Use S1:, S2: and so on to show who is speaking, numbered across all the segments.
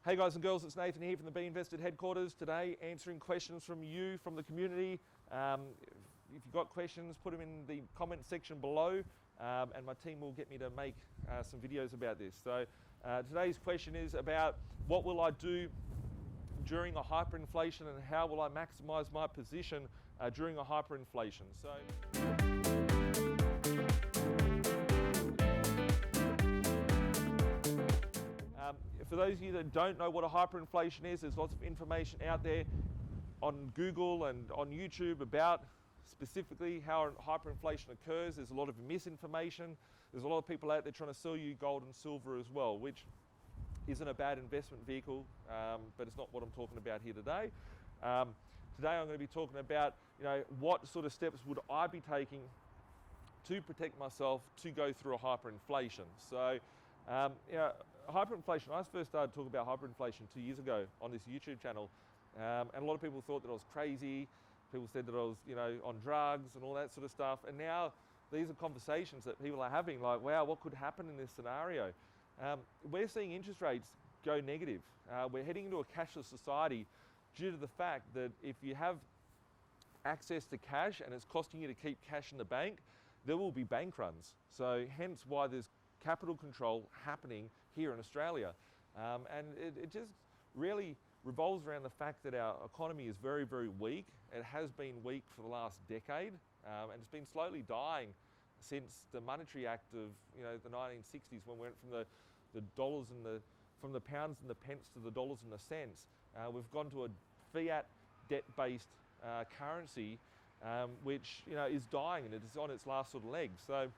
S1: Hey guys and girls, it's Nathan here from the B.Invested headquarters. Today answering questions from you, from the community. If you've got questions, put them in the comment section below and my team will get me to make some videos about this. So today's question is about what will I do during a hyperinflation and how will I maximize my position during a hyperinflation. For those of you that don't know what a hyperinflation is, there's lots of information out there on Google and on YouTube about specifically how hyperinflation occurs. There's a lot of misinformation. There's a lot of people out there trying to sell you gold and silver as well, which isn't a bad investment vehicle, but it's not what I'm talking about here today. Today I'm going to be talking about, what sort of steps would I be taking to protect myself to go through a hyperinflation. So, hyperinflation, I first started talking about hyperinflation 2 years ago on this YouTube channel, and a lot of people thought that I was crazy. People said that I was, on drugs and all that sort of stuff. And now these are conversations that people are having, like, wow, what could happen in this scenario? We're seeing interest rates go negative. We're heading into a cashless society due to the fact that if you have access to cash and it's costing you to keep cash in the bank, there will be bank runs. So hence why there's capital control happening here in Australia. And it just really revolves around the fact that our economy is very, very weak. It has been weak for the last decade, and it's been slowly dying since the Monetary Act of the 1960s, when we went from the dollars and from the pounds and the pence to the dollars and the cents. We've gone to a fiat debt-based currency, which is dying and it is on its last sort of legs. So.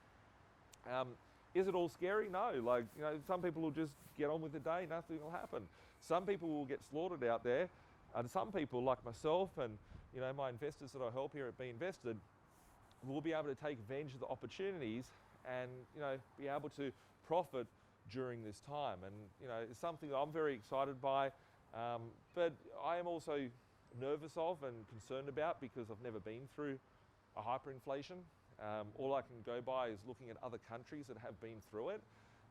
S1: Is it all scary? No. Some people will just get on with the day, nothing will happen. Some people will get slaughtered out there, and some people like myself and my investors that I help here at B.Invested will be able to take advantage of the opportunities and be able to profit during this time. And it's something that I'm very excited by, but I am also nervous of and concerned about because I've never been through a hyperinflation. All I can go by is looking at other countries that have been through it.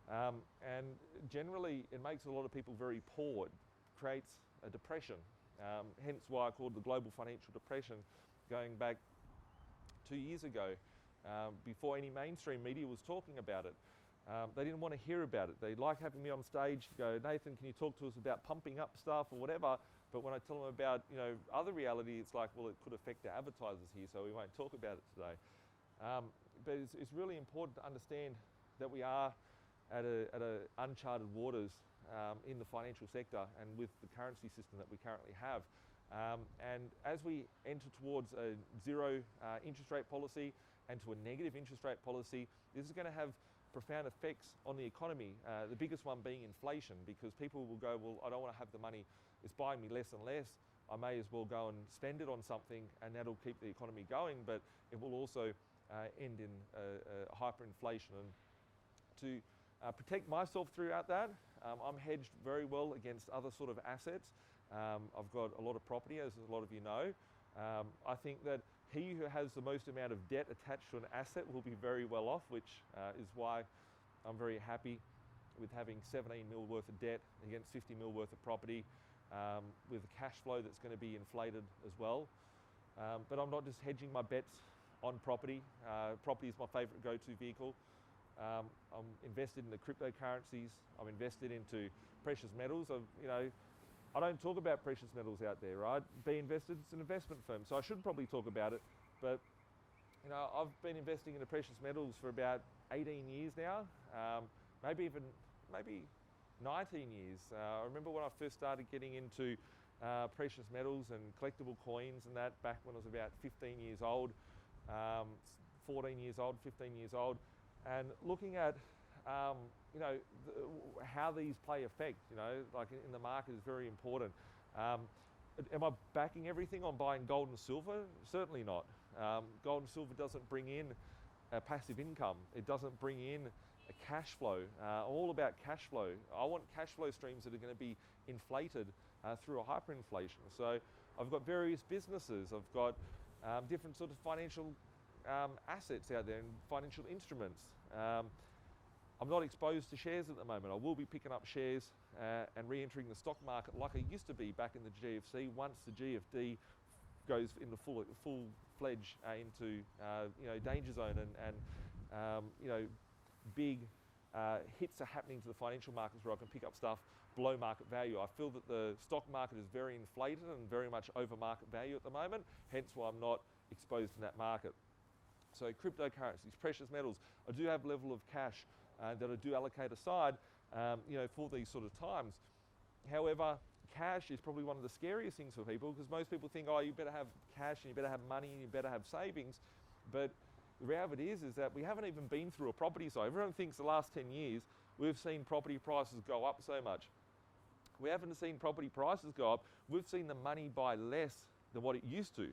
S1: And generally, it makes a lot of people very poor. It creates a depression. Hence why I called the global financial depression going back 2 years ago, before any mainstream media was talking about it. They didn't want to hear about it. They like having me on stage to go, Nathan, can you talk to us about pumping up stuff or whatever? But when I tell them about other reality, it's like, well, it could affect our advertisers here, so we won't talk about it today. But it's really important to understand that we are at a uncharted waters in the financial sector and with the currency system that we currently have. And as we enter towards a zero interest rate policy and to a negative interest rate policy, this is going to have profound effects on the economy, the biggest one being inflation, because people will go, well, I don't want to have the money, it's buying me less and less, I may as well go and spend it on something and that'll keep the economy going, but it will also end in hyperinflation. And to protect myself throughout that, I'm hedged very well against other sort of assets. I've got a lot of property, as a lot of you know. I think that he who has the most amount of debt attached to an asset will be very well off, which is why I'm very happy with having 17 mil worth of debt against 50 mil worth of property, with a cash flow that's going to be inflated as well. But I'm not just hedging my bets on property. Property is my favorite go-to vehicle. I'm invested in the cryptocurrencies. I'm invested into precious metals. I don't talk about precious metals out there, right? B.Invested is an investment firm, so I should probably talk about it. But I've been investing into precious metals for about 18 years now, maybe 19 years. I remember when I first started getting into precious metals and collectible coins and that back when I was about 15 years old. 14 years old, 15 years old, and looking at how these play effect, like in the market is very important. Am I backing everything on buying gold and silver? Certainly not. Gold and silver doesn't bring in a passive income. It doesn't bring in a cash flow. I'm all about cash flow. I want cash flow streams that are going to be inflated through a hyperinflation. So I've got various businesses. I've got different sort of financial assets out there and financial instruments. I'm not exposed to shares at the moment. I will be picking up shares and re-entering the stock market like I used to be back in the GFC. Once the GFD goes into full-fledged into danger zone and big hits are happening to the financial markets where I can pick up stuff below market value. I feel that the stock market is very inflated and very much over market value at the moment, hence why I'm not exposed in that market. So cryptocurrencies, precious metals, I do have a level of cash that I do allocate aside for these sort of times. However, cash is probably one of the scariest things for people, because most people think, oh, you better have cash and you better have money and you better have savings. But the reality is that we haven't even been through a property cycle. Everyone thinks the last 10 years we've seen property prices go up so much. We haven't seen property prices go up. We've seen the money buy less than what it used to.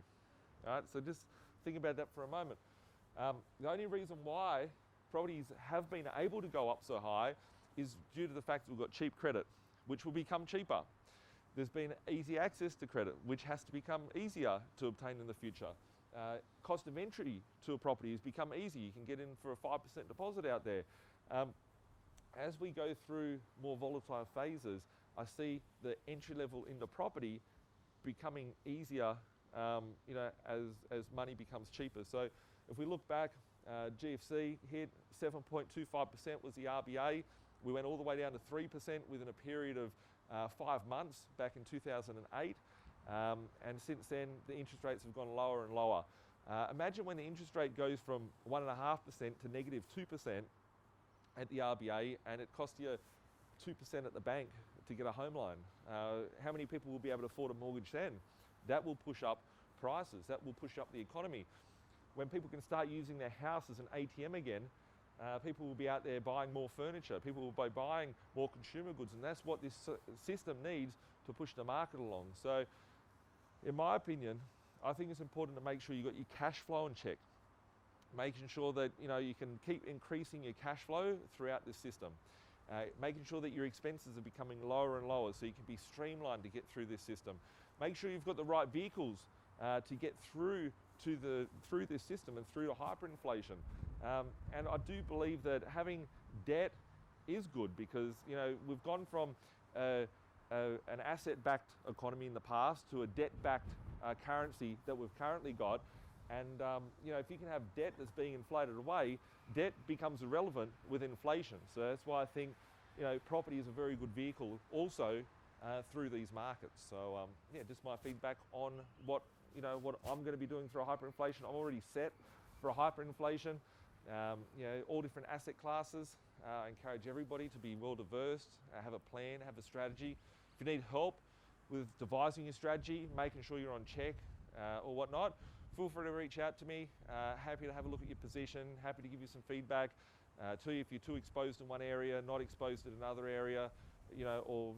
S1: All right? So just think about that for a moment. The only reason why properties have been able to go up so high is due to the fact that we've got cheap credit, which will become cheaper. There's been easy access to credit, which has to become easier to obtain in the future. Cost of entry to a property has become easy. You can get in for a 5% deposit out there. As we go through more volatile phases, I see the entry level into property becoming easier, as money becomes cheaper. So if we look back, GFC hit 7.25% was the RBA. We went all the way down to 3% within a period of 5 months back in 2008. And since then, the interest rates have gone lower and lower. Imagine when the interest rate goes from 1.5% to negative 2% at the RBA, and it costs you 2% at the bank to get a home loan. How many people will be able to afford a mortgage then? That will push up prices. That will push up the economy. When people can start using their house as an ATM again, people will be out there buying more furniture. People will be buying more consumer goods, and that's what this system needs to push the market along. So, in my opinion, I think it's important to make sure you've got your cash flow in check, making sure that you can keep increasing your cash flow throughout this system, making sure that your expenses are becoming lower and lower so you can be streamlined to get through this system. Make sure you've got the right vehicles to get through this system and through to hyperinflation. And I do believe that having debt is good, because we've gone from an asset-backed economy in the past to a debt-backed currency that we've currently got. And if you can have debt that's being inflated away, debt becomes irrelevant with inflation. So that's why I think property is a very good vehicle also through these markets. So just my feedback on what I'm going to be doing for a hyperinflation. I'm already set for a hyperinflation. All different asset classes. I encourage everybody to be well diverse, have a plan, have a strategy. If you need help with devising your strategy, making sure you're on check or whatnot, feel free to reach out to me. Happy to have a look at your position, happy to give you some feedback. Tell you if you're too exposed in one area, not exposed in another area, or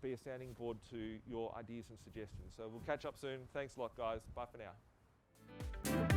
S1: be a sounding board to your ideas and suggestions. So we'll catch up soon. Thanks a lot, guys. Bye for now.